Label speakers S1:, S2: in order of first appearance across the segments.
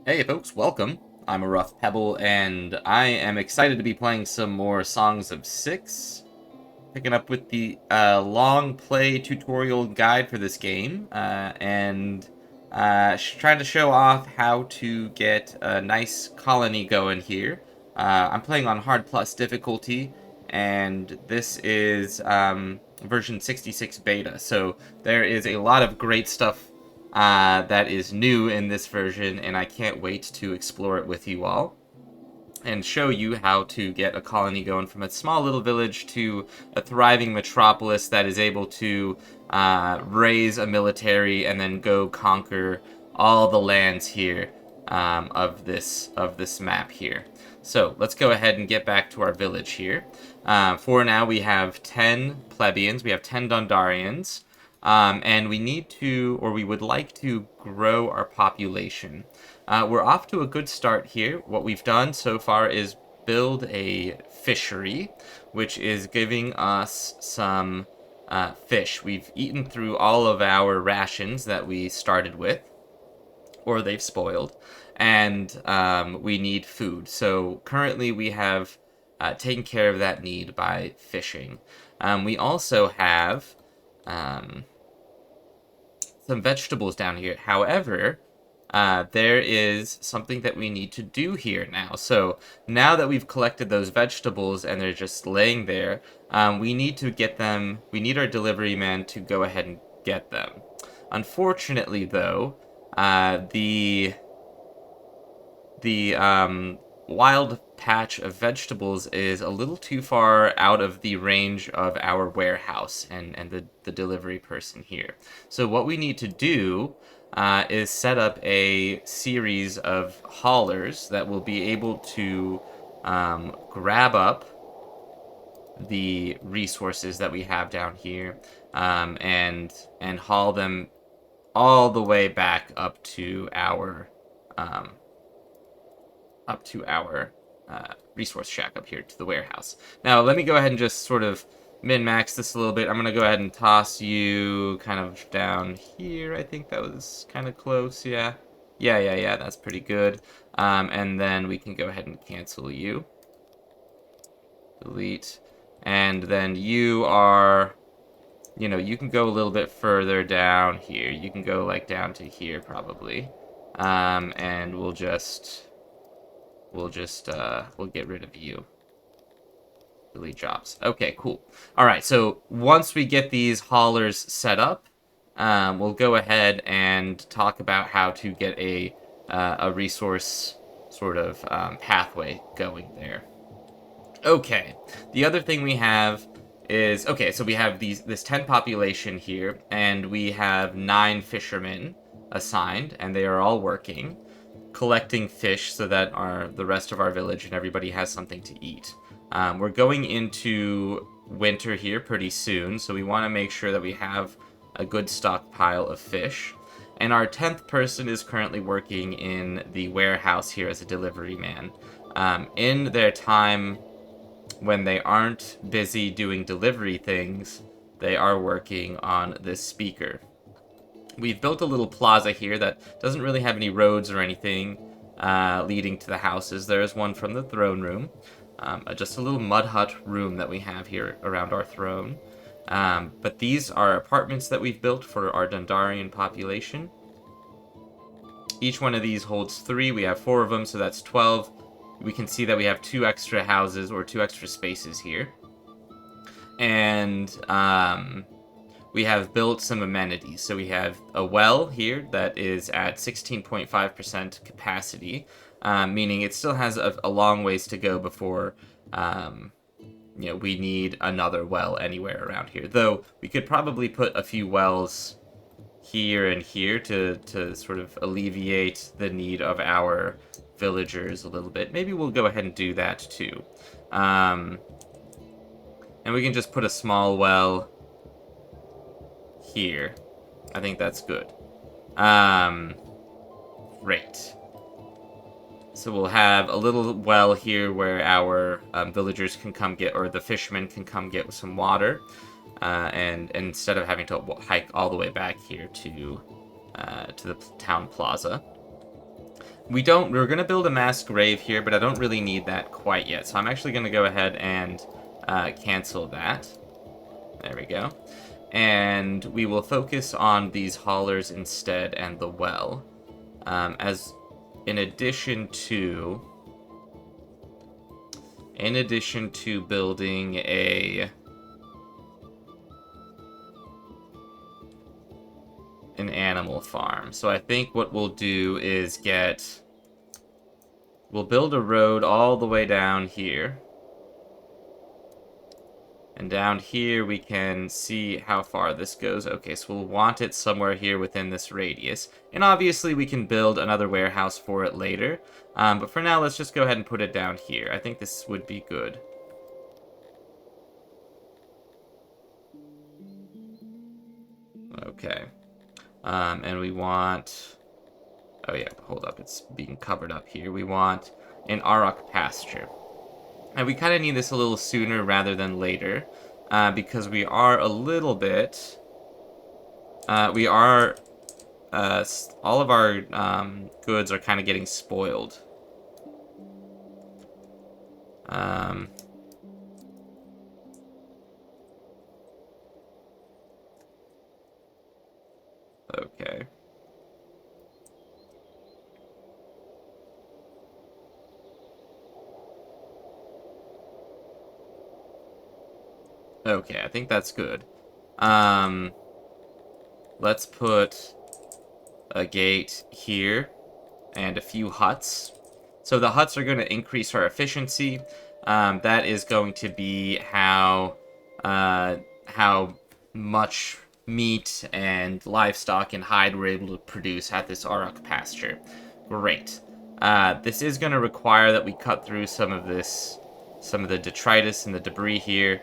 S1: Hey folks, welcome. I'm a rough Pebble, and I am excited to be playing some more Songs of Six. Picking up with the long play tutorial guide for this game, and trying to show off how to get a nice colony going here. I'm playing on hard plus difficulty, and this is version 66 beta, so there is a lot of great stuff that is new in this version, and I can't wait to explore it with you all and show you how to get a colony going from a small little village to a thriving metropolis that is able to raise a military and then go conquer all the lands here of this map here. So let's go ahead and get back to our village here. For now, we have 10 plebeians, we have 10 Dondarians, and we need to, or we would like to, grow our population. We're off to a good start here. What we've done so far is build a fishery, which is giving us some fish. We've eaten through all of our rations that we started with, or they've spoiled, and we need food. So currently we have taken care of that need by fishing. We also have some vegetables down here. However, there is something that we need to do here now. So now that we've collected those vegetables and they're just laying there, we need to get them. We need our delivery man to go ahead and get them. Unfortunately, though, the wild patch of vegetables is a little too far out of the range of our warehouse and the delivery person here. So what we need to do is set up a series of haulers that will be able to grab up the resources that we have down here and haul them all the way back up to our resource shack up here to the warehouse. Now, let me go ahead and just sort of min-max this a little bit. I'm going to go ahead and toss you kind of down here. I think that was kind of close, yeah. Yeah, that's pretty good. And then we can go ahead and cancel you. Delete. And then you are, you can go a little bit further down here. You can go like down to here probably. And we'll get rid of you. Delete jobs. Okay, cool. All right, so once we get these haulers set up, we'll go ahead and talk about how to get a resource sort of pathway going there. Okay, the other thing we have is, okay, so we have this 10 population here, and we have 9 fishermen assigned, and they are all working, collecting fish so that the rest of our village and everybody has something to eat. We're going into winter here pretty soon, so we want to make sure that we have a good stockpile of fish. And our 10th person is currently working in the warehouse here as a delivery man. In their time when they aren't busy doing delivery things, they are working on this speaker. We've built a little plaza here that doesn't really have any roads or anything leading to the houses. There is one from the throne room. Just a little mud hut room that we have here around our throne. But these are apartments that we've built for our Dondarian population. Each one of these holds 3. We have 4 of them, so that's 12. We can see that we have 2 extra houses or 2 extra spaces here. And we have built some amenities. So we have a well here that is at 16.5% capacity, meaning it still has a long ways to go before we need another well anywhere around here. Though we could probably put a few wells here and here to sort of alleviate the need of our villagers a little bit. Maybe we'll go ahead and do that too. And we can just put a small well here. I think that's good. Great. So we'll have a little well here where our villagers can come get, or the fishermen can come get some water. And instead of having to hike all the way back here to the town plaza. We're going to build a mass grave here, but I don't really need that quite yet. So I'm actually going to go ahead and cancel that. There we go. And we will focus on these haulers instead and the well. As in addition to building an animal farm. So I think what we'll do is we'll build a road all the way down here. And down here we can see how far this goes. Okay, so we'll want it somewhere here within this radius. And obviously we can build another warehouse for it later. But for now, let's just go ahead and put it down here. I think this would be good. Okay. And we want... Oh yeah, hold up, it's being covered up here. We want an Auroch pasture. And we kind of need this a little sooner rather than later, because we are a little bit... all of our goods are kind of getting spoiled. Okay. Okay, I think that's good. Let's put a gate here and a few huts. So the huts are going to increase our efficiency. That is going to be how much meat and livestock and hide we're able to produce at this Auroch pasture. Great. This is going to require that we cut through some of the detritus and the debris here.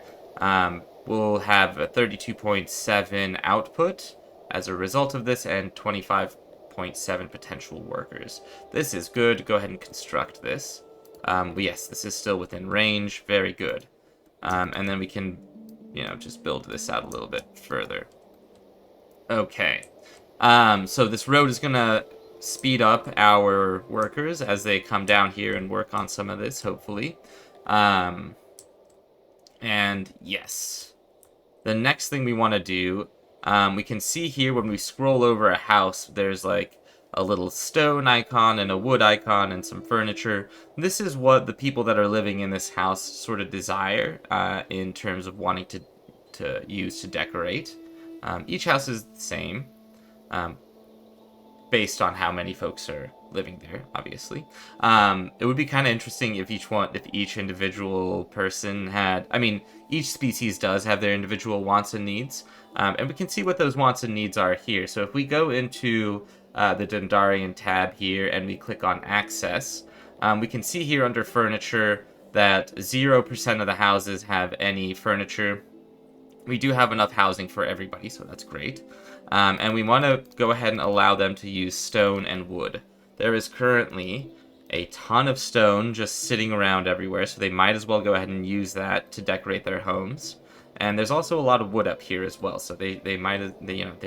S1: We'll have a 32.7 output as a result of this, and 25.7 potential workers. This is good. Go ahead and construct this. Yes, this is still within range. Very good. And then we can, just build this out a little bit further. Okay. So this road is going to speed up our workers as they come down here and work on some of this, hopefully. And yes. The next thing we want to do, we can see here when we scroll over a house, there's like a little stone icon and a wood icon and some furniture. This is what the people that are living in this house sort of desire in terms of wanting to use to decorate. Each house is the same, based on how many folks are living there, obviously. It would be kind of interesting if each individual person had... I mean, each species does have their individual wants and needs, and we can see what those wants and needs are here. So if we go into the Dendarian tab here and we click on Access, we can see here under Furniture that 0% of the houses have any furniture. We do have enough housing for everybody, so that's great. And we want to go ahead and allow them to use stone and wood. There is currently a ton of stone just sitting around everywhere, so they might as well go ahead and use that to decorate their homes. And there's also a lot of wood up here as well, so they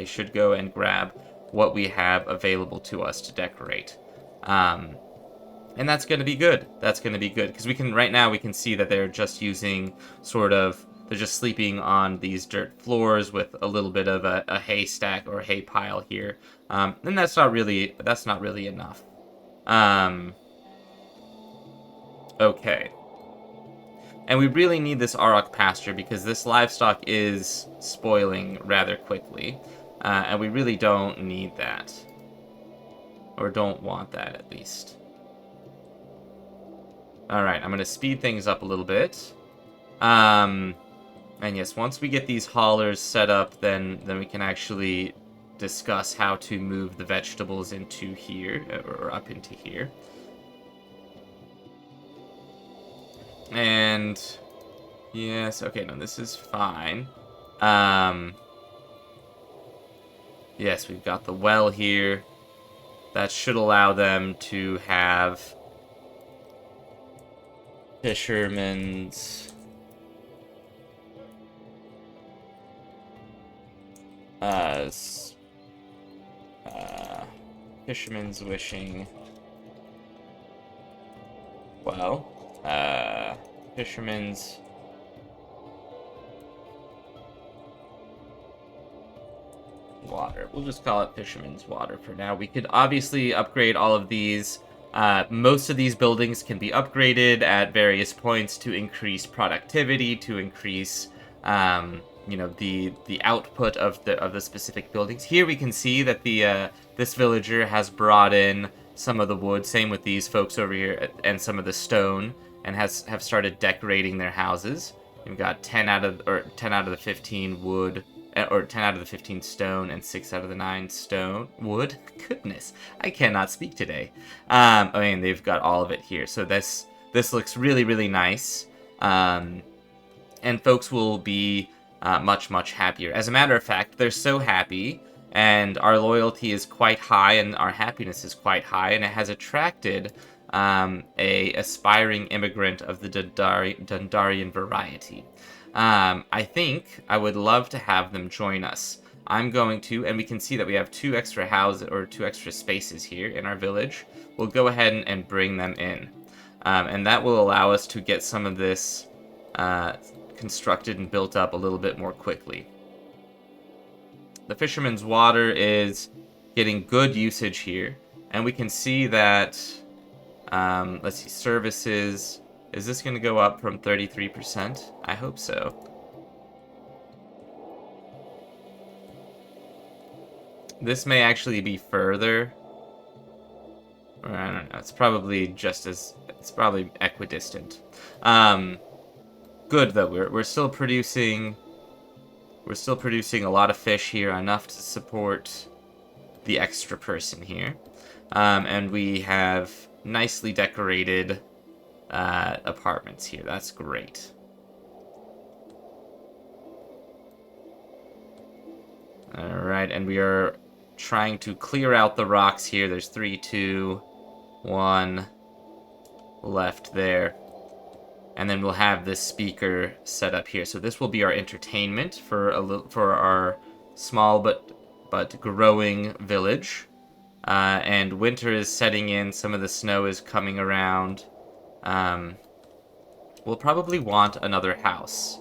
S1: should go and grab what we have available to us to decorate. And that's going to be good. That's going to be good, because right now we can see that they're just using they're just sleeping on these dirt floors with a little bit of a hay stack or hay pile here. And that's not really enough. Okay. And we really need this Auroch pasture because this livestock is spoiling rather quickly. And we really don't need that. Or don't want that, at least. Alright, I'm going to speed things up a little bit. And yes, once we get these haulers set up, then we can actually discuss how to move the vegetables into here, or up into here. And yes, okay, no, this is fine. Yes, we've got the well here. That should allow them to have fishermen's fisherman's wishing well. Fisherman's water. We'll just call it Fisherman's Water for now. We could obviously upgrade all of these. Most of these buildings can be upgraded at various points to increase productivity, to increase, the output of the specific buildings. Here we can see that this villager has brought in some of the wood. Same with these folks over here, and some of the stone, and have started decorating their houses. We've got 10 out of the 15 wood, or 10 out of the 15 stone, and 6 out of the 9 stone wood. Goodness, I cannot speak today. They've got all of it here, so this looks really, really nice, and folks will be much, much happier. As a matter of fact, they're so happy, and our loyalty is quite high, and our happiness is quite high, and it has attracted a aspiring immigrant of the Dundarian variety. I think I would love to have them join us. I'm going to, and we can see that we have 2 extra houses, or 2 extra spaces here in our village. We'll go ahead and bring them in. And that will allow us to get some of this constructed and built up a little bit more quickly. The Fisherman's Water is getting good usage here, and we can see that, let's see, services. Is this going to go up from 33%? I hope so. This may actually be further. Or I don't know. It's probably it's probably equidistant. Good though. We're still producing. We're still producing a lot of fish here, enough to support the extra person here. And we have nicely decorated apartments here. That's great. Alright, and we are trying to clear out the rocks here. There's 3, 2, 1 left there. And then we'll have this speaker set up here. So this will be our entertainment for our small but growing village. And winter is setting in. Some of the snow is coming around. We'll probably want another house.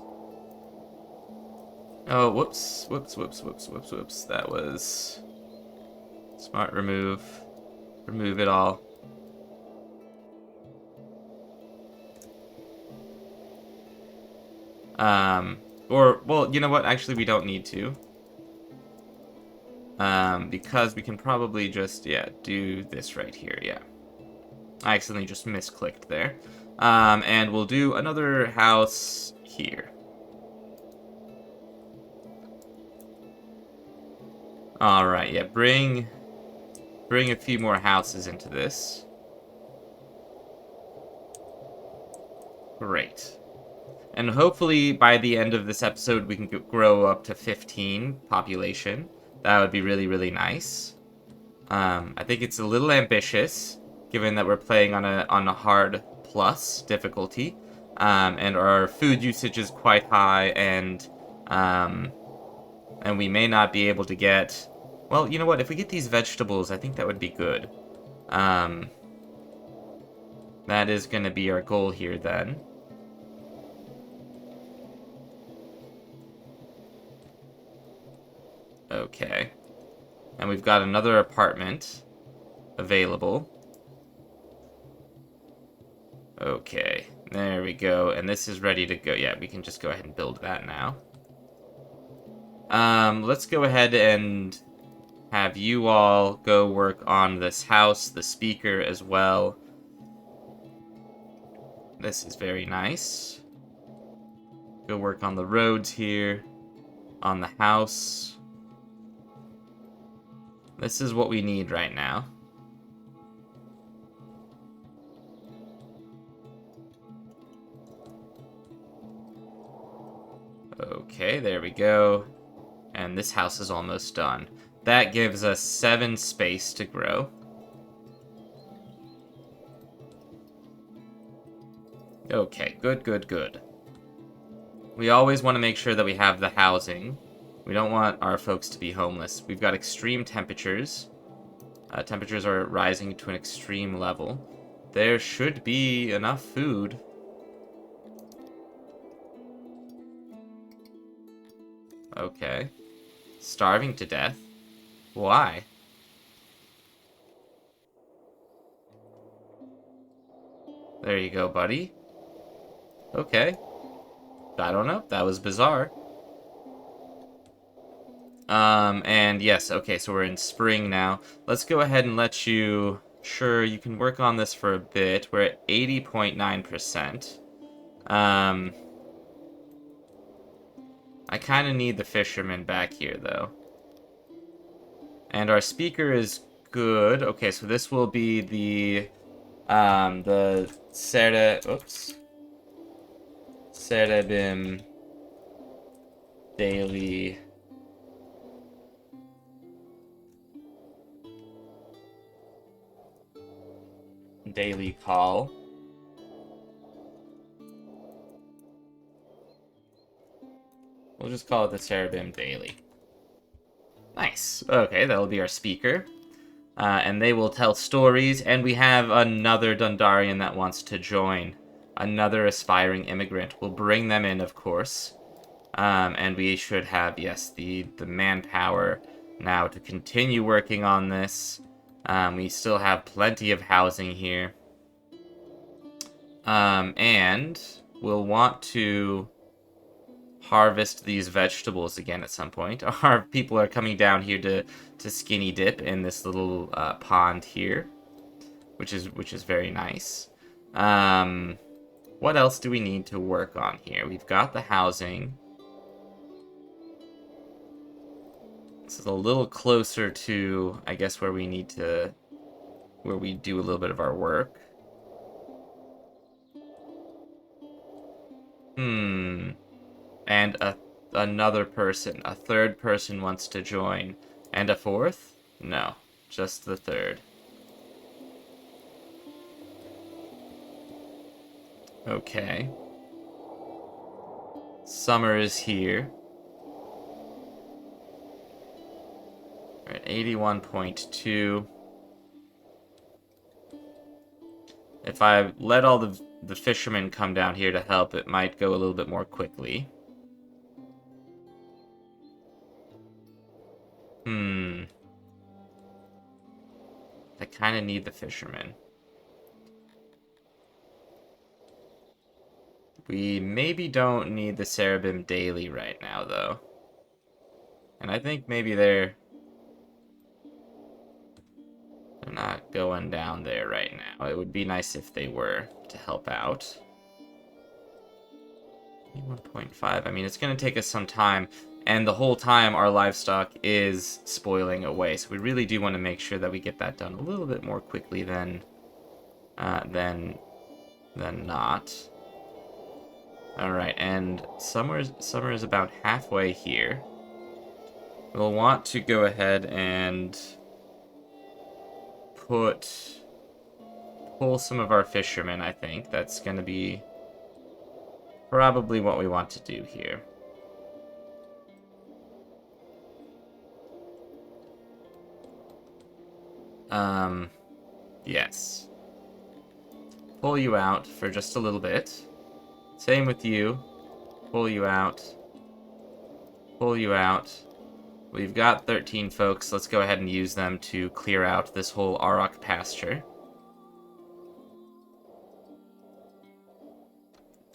S1: Oh, whoops. That was smart remove. Remove it all. Well, you know what? Actually, we don't need to. Because we can probably just, do this right here, yeah. I accidentally just misclicked there. And we'll do another house here. Alright, yeah, bring a few more houses into this. Great. And hopefully by the end of this episode we can grow up to 15 population. That would be really, really nice. I think it's a little ambitious, given that we're playing on a hard plus difficulty, and our food usage is quite high, and we may not be able to get. Well, you know what? If we get these vegetables, I think that would be good. That is going to be our goal here then. Okay. And we've got another apartment available. Okay, there we go. And this is ready to go. Yeah, we can just go ahead and build that now. Let's go ahead and have you all go work on this house, the speaker as well. This is very nice. Go work on the roads here, on the house. This is what we need right now. Okay, there we go. And this house is almost done. That gives us 7 space to grow. Okay, good. We always want to make sure that we have the housing. We don't want our folks to be homeless. We've got extreme temperatures. Temperatures are rising to an extreme level. there should be enough food. Okay. Starving to death? Why? There you go, buddy. Okay. I don't know. That was bizarre. And yes, okay, so we're in spring now. Let's go ahead and let you... Sure, you can work on this for a bit. We're at 80.9%. I kind of need the fisherman back here, though. And our speaker is good. Okay, so this will be the Cerebim daily call. We'll just call it the Cerebim Daily. Nice. Okay, that'll be our speaker. And they will tell stories, and we have another Dundarian that wants to join. Another aspiring immigrant. We'll bring them in, of course. And we should have, yes, the manpower now to continue working on this. We still have plenty of housing here. And we'll want to harvest these vegetables again at some point. Our people are coming down here to skinny dip in this little pond here, which is very nice. What else do we need to work on here? We've got the housing. This is a little closer to, I guess, where we do a little bit of our work. And another person, a third person wants to join. And a fourth? No, just the third. Okay. Summer is here. We're at 81.2. If I let all the fishermen come down here to help, it might go a little bit more quickly. I kind of need the fishermen. We maybe don't need the Cerebim Daily right now, though. And I think maybe they're not going down there right now. It would be nice if they were to help out. 1.5. I mean, it's going to take us some time. And the whole time, our livestock is spoiling away. So we really do want to make sure that we get that done a little bit more quickly than not. All right, and summer is about halfway here. We'll want to go ahead and pull some of our fishermen, I think. That's going to be probably what we want to do here. Yes. Pull you out for just a little bit. Same with you. Pull you out. Pull you out. We've got 13 folks. Let's go ahead and use them to clear out this whole Auroch pasture.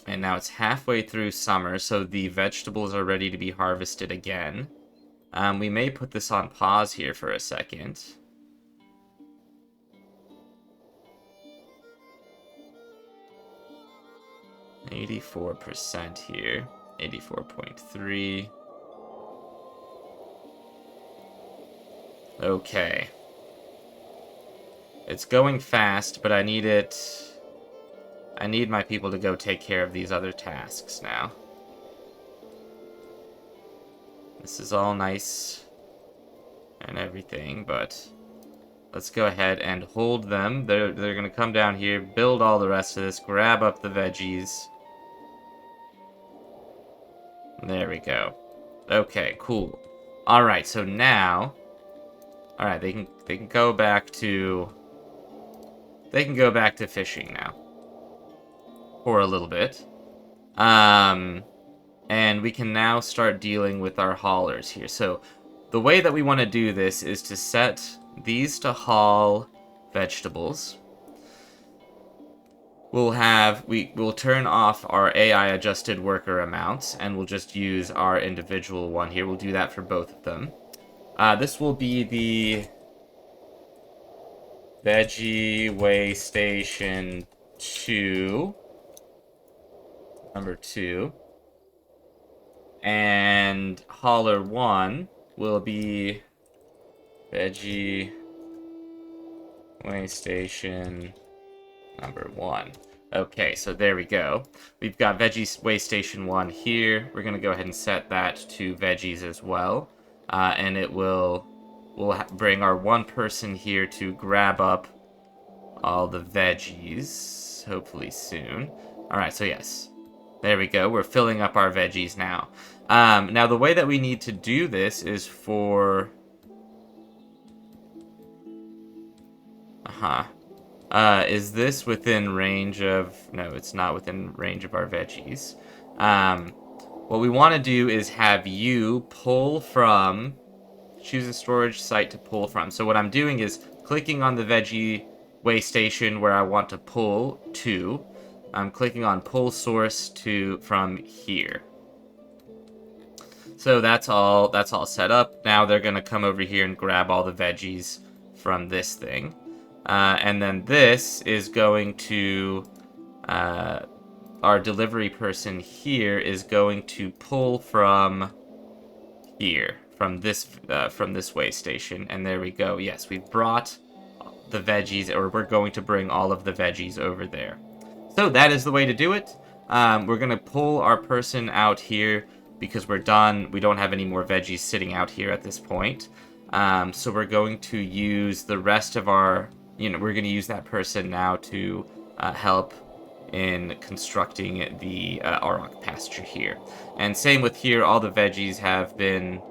S1: And now it's halfway through summer, so the vegetables are ready to be harvested again. We may put this on pause here for a second. 84% here. 84.3. Okay. It's going fast, but I need my people to go take care of these other tasks now. This is all nice and everything, but let's go ahead and hold them. They're going to come down here, build all the rest of this, grab up the veggies. There we go. Okay, cool. All right, so now, all right, they can go back to they can go back to fishing now. For a little bit. And we can now start dealing with our haulers here. So the way that we want to do this is to set these to haul vegetables. We'll turn off our AI adjusted worker amounts, and we'll just use our individual one here. We'll do that for both of them. This will be the Veggie Way Station 2. Number 2. And hauler 1 will be Veggie Way Station number 1. Okay, so there we go. We've got Veggie Way Station 1 here. We're going to go ahead and set that to veggies as well. And it we'll bring our one person here to grab up all the veggies, hopefully soon. All right, so yes. There we go. We're filling up our veggies now. Now, the way that we need to do this is for... is this within range of... No, it's not within range of our veggies. What we want to do is have you pull from... Choose a storage site to pull from. So what I'm doing is clicking on the Veggie Way Station where I want to pull to. I'm clicking on pull source from here. So that's all set up. Now they're going to come over here and grab all the veggies from this thing. And then this is going to... our delivery person here is going to pull from here. From this way station. And there we go. Yes, we've brought the veggies, or we're going to bring all of the veggies over there. So that is the way to do it. We're going to pull our person out here because we're done. We don't have any more veggies sitting out here at this point. So we're going to use the rest of our, we're going to use that person now to help in constructing the auroch pasture here. And same with here, all the veggies have been,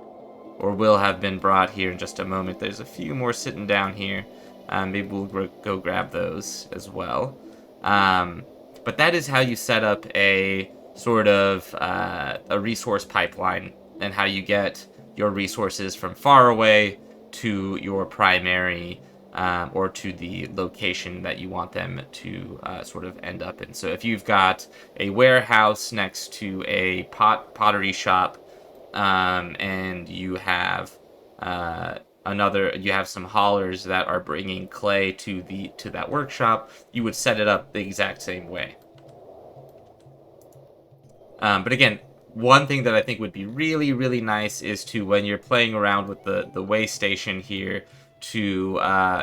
S1: or will have been brought here in just a moment. There's a few more sitting down here. Maybe we'll go grab those as well. But that is how you set up a sort of a resource pipeline, and how you get your resources from far away to your primary or to the location that you want them to sort of end up in. So if you've got a warehouse next to a pottery shop, and you have you have some haulers that are bringing clay to that workshop, you would set it up the exact same way. But again, one thing that I think would be really, really nice is to, when you're playing around with the way station here, to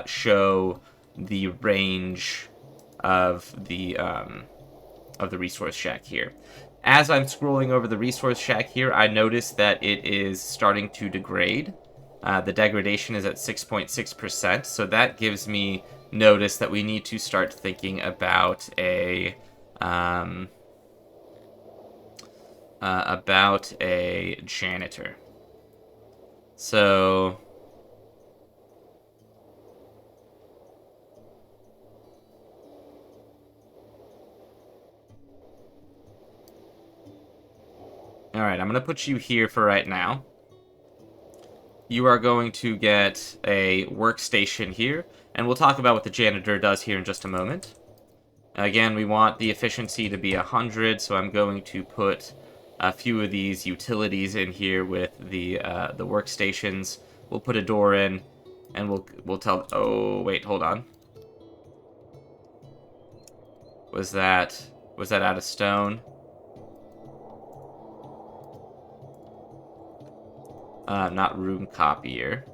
S1: show the range of the resource shack here. As I'm scrolling over the resource shack here, I notice that it is starting to degrade. The degradation is at 6.6%, so that gives me notice that we need to start thinking about a janitor. So all right, I'm going to put you here for right now. You are going to get a workstation here, and we'll talk about what the janitor does here in just a moment. Again, we want the efficiency to be 100, so I'm going to put a few of these utilities in here with the workstations. We'll put a door in, and we'll tell... Oh, wait, hold on. Was that out of stone? Not room copier.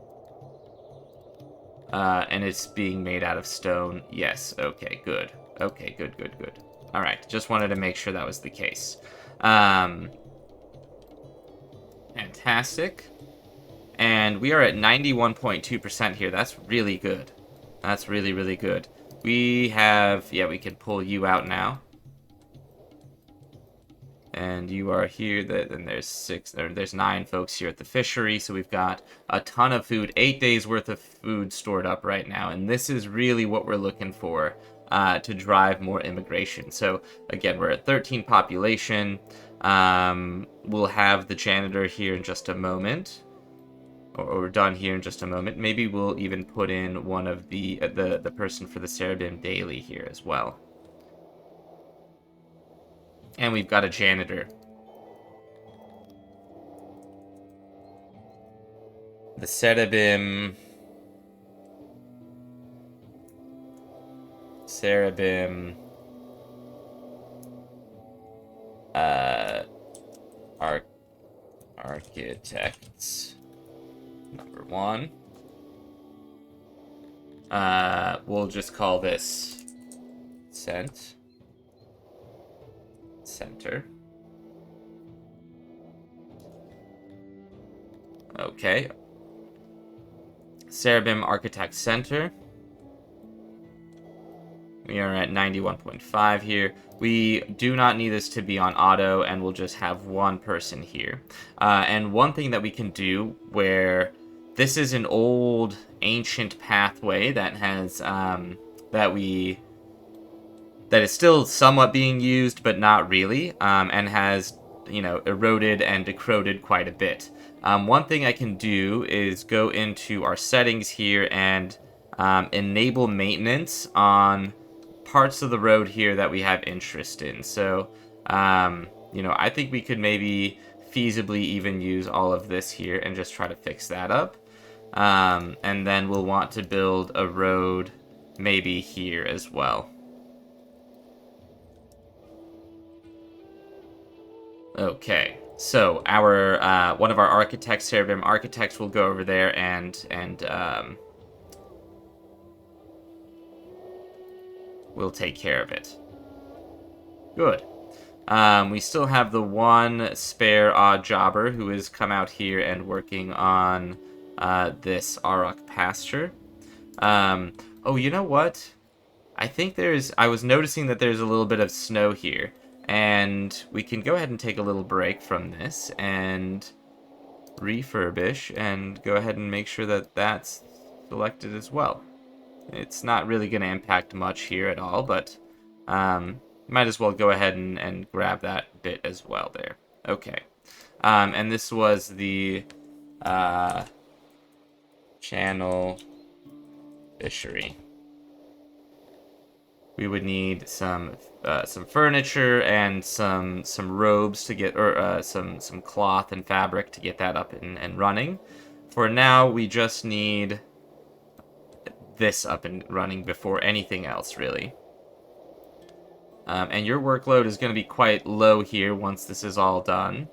S1: And it's being made out of stone. Yes, okay, good. Okay, good. Alright, just wanted to make sure that was the case. Fantastic. And we are at 91.2% here. That's really good. That's really, really good. We have... Yeah, we can pull you out now. And you are here. Then there's 9 folks here at the fishery. So we've got a ton of food, 8 days worth of food stored up right now. And this is really what we're looking for. to drive more immigration. So again, we're at 13 population. We'll have the janitor here in just a moment, or we're done here in just a moment. Maybe we'll even put in one of the person for the Cerebim daily here as well. And we've got a janitor. The Cerebim architects number 1. We'll just call this center. Okay. Cerebim Architect Center. We are at 91.5 here. We do not need this to be on auto, and we'll just have one person here. And one thing that we can do, where this is an old, ancient pathway that has that is still somewhat being used, but not really, and has, you know, eroded and decroded quite a bit. One thing I can do is go into our settings here and enable maintenance on parts of the road here that we have interest in. So, you know, I think we could maybe feasibly even use all of this here and just try to fix that up. And then we'll want to build a road maybe here as well. Okay, so our one of our architects, Cerebim architects, will go over there and we'll take care of it. Good. We still have the one spare odd jobber who has come out here and working on this Auroch pasture. Oh, you know what? I was noticing that there's a little bit of snow here. And we can go ahead and take a little break from this and refurbish and go ahead and make sure that that's selected as well. It's not really going to impact much here at all, but might as well go ahead and grab that bit as well there. Okay. And this was the channel fishery. We would need some furniture and some robes to get, or some cloth and fabric to get that up and running. For now, we just need this up and running before anything else, really. And your workload is going to be quite low here once this is all done.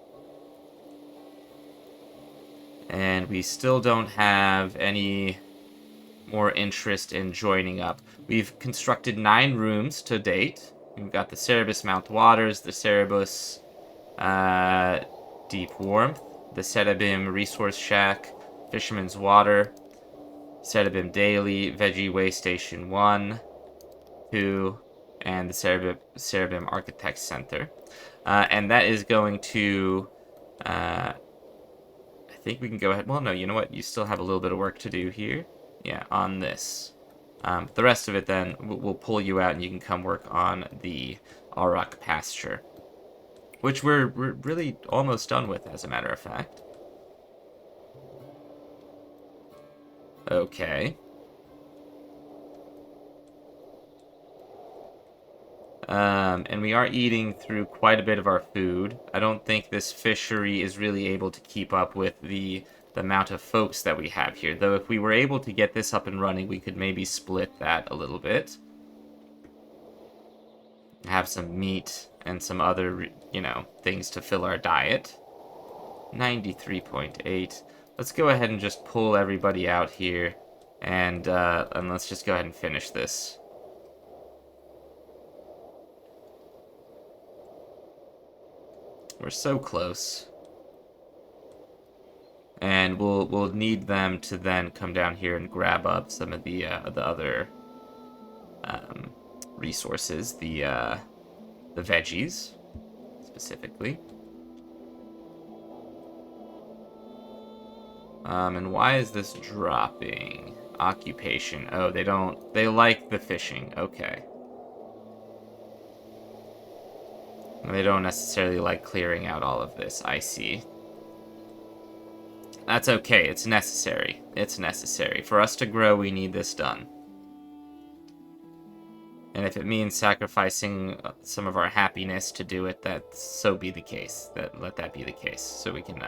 S1: And we still don't have any more interest in joining up. We've constructed 9 rooms to date. We've got the Cerebus Mount Waters, the Cerebus Deep Warmth, the Cerebim Resource Shack, Fisherman's Water, Cerebim Daily, Veggie Way Station 1, 2, and the Cerebim Architect Center. And that is going to... I think we can go ahead... Well, no, you know what? You still have a little bit of work to do here. Yeah, on this. The rest of it, then, we'll pull you out and you can come work on the Auroch pasture. Which we're really almost done with, as a matter of fact. Okay. And we are eating through quite a bit of our food. I don't think this fishery is really able to keep up with the amount of folks that we have here. Though if we were able to get this up and running, we could maybe split that a little bit. Have some meat and some other, you know, things to fill our diet. 93.8. Let's go ahead and just pull everybody out here. And let's just go ahead and finish this. We're so close. And we'll need them to then come down here and grab up some of the other resources, the veggies specifically. And why is this dropping? Occupation. Oh, they like the fishing. Okay. They don't necessarily like clearing out all of this, I see. That's okay, it's necessary. It's necessary. For us to grow, we need this done. And if it means sacrificing some of our happiness to do it, so be the case. Let that be the case. So we can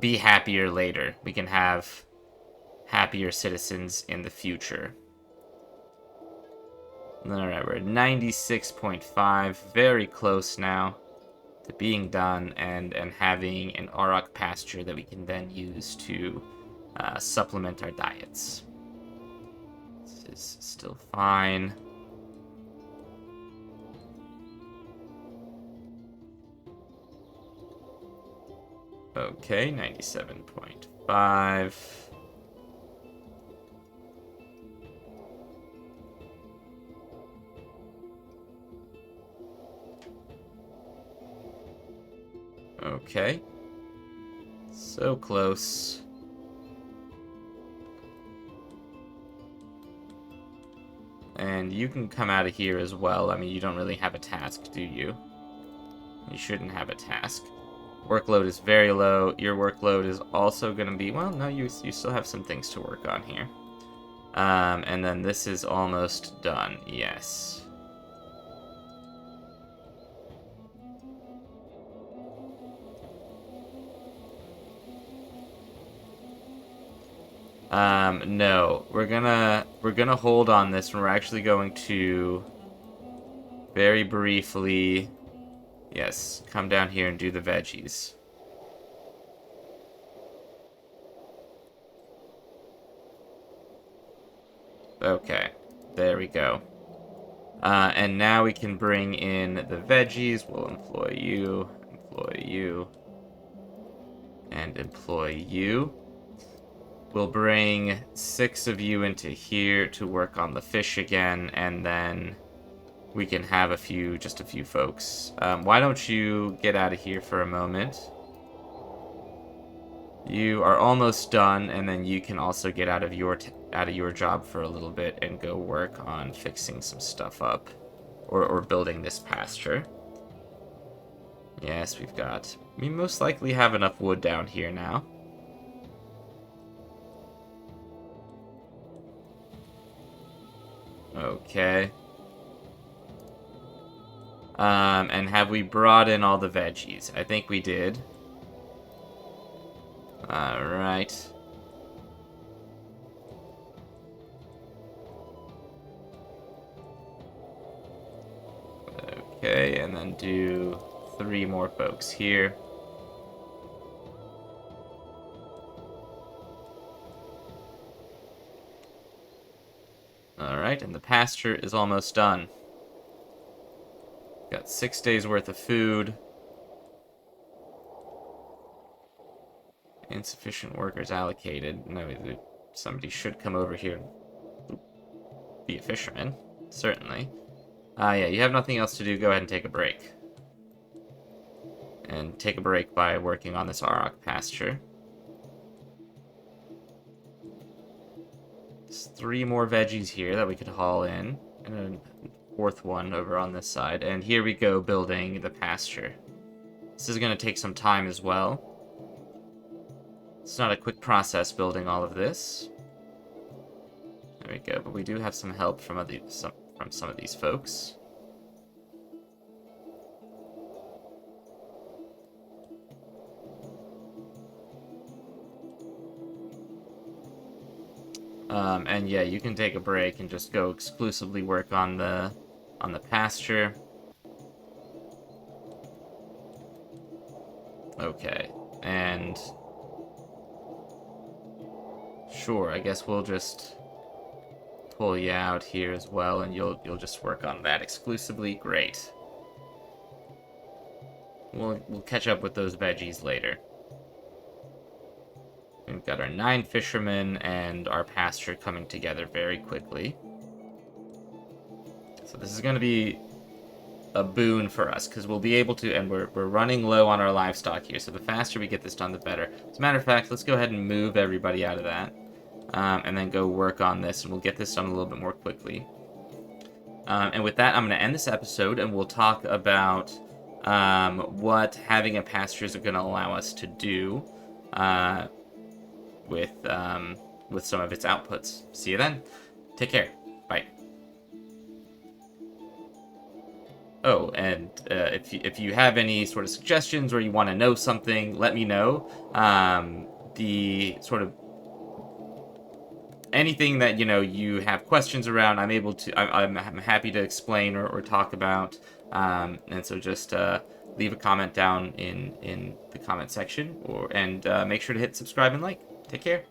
S1: be happier later. We can have happier citizens in the future. Alright, we're at 96.5. Very close now to being done and having an auroch pasture that we can then use to supplement our diets. This is still fine. Okay, 97.5. Okay. So close. And you can come out of here as well. I mean, you don't really have a task, do you? You shouldn't have a task. Workload is very low. Your workload is also going to be... Well, no, you still have some things to work on here. And then this is almost done. Yes. No. We're gonna hold on this, and we're actually going to very briefly... Yes, come down here and do the veggies. Okay, there we go. And now we can bring in the veggies. We'll employ you, and employ you. We'll bring 6 of you into here to work on the fish again, and then we can have just a few folks. Why don't you get out of here for a moment? You are almost done, and then you can also get out of your job for a little bit and go work on fixing some stuff up, or building this pasture. Yes, we most likely have enough wood down here now. Okay. And have we brought in all the veggies? I think we did. Alright. Okay, and then do 3 more folks here. Alright, and the pasture is almost done. Got 6 days worth of food. Insufficient workers allocated. No, somebody should come over here and be a fisherman. Certainly. Yeah, you have nothing else to do. Go ahead and take a break. And take a break by working on this auroch pasture. There's 3 more veggies here that we could haul in. And a 4th one over on this side. And here we go, building the pasture. This is going to take some time as well. It's not a quick process building all of this. There we go, but we do have some help from some of these folks. And yeah, you can take a break and just go exclusively work on the pasture. Okay, and sure, I guess we'll just pull you out here as well, and you'll just work on that exclusively. Great. We'll catch up with those veggies later. We've got our 9 fishermen and our pasture coming together very quickly. So this is going to be a boon for us, because we'll be able to, and we're running low on our livestock here, so the faster we get this done, the better. As a matter of fact, let's go ahead and move everybody out of that, and then go work on this, and we'll get this done a little bit more quickly. And with that, I'm going to end this episode, and we'll talk about what having a pasture is going to allow us to do with some of its outputs. See you then. Take care. Bye. Oh, and if you have any sort of suggestions or you want to know something, let me know. The sort of anything that you have questions around, I'm happy to explain or talk about. And so just leave a comment down in the comment section, and make sure to hit subscribe and like. Take care.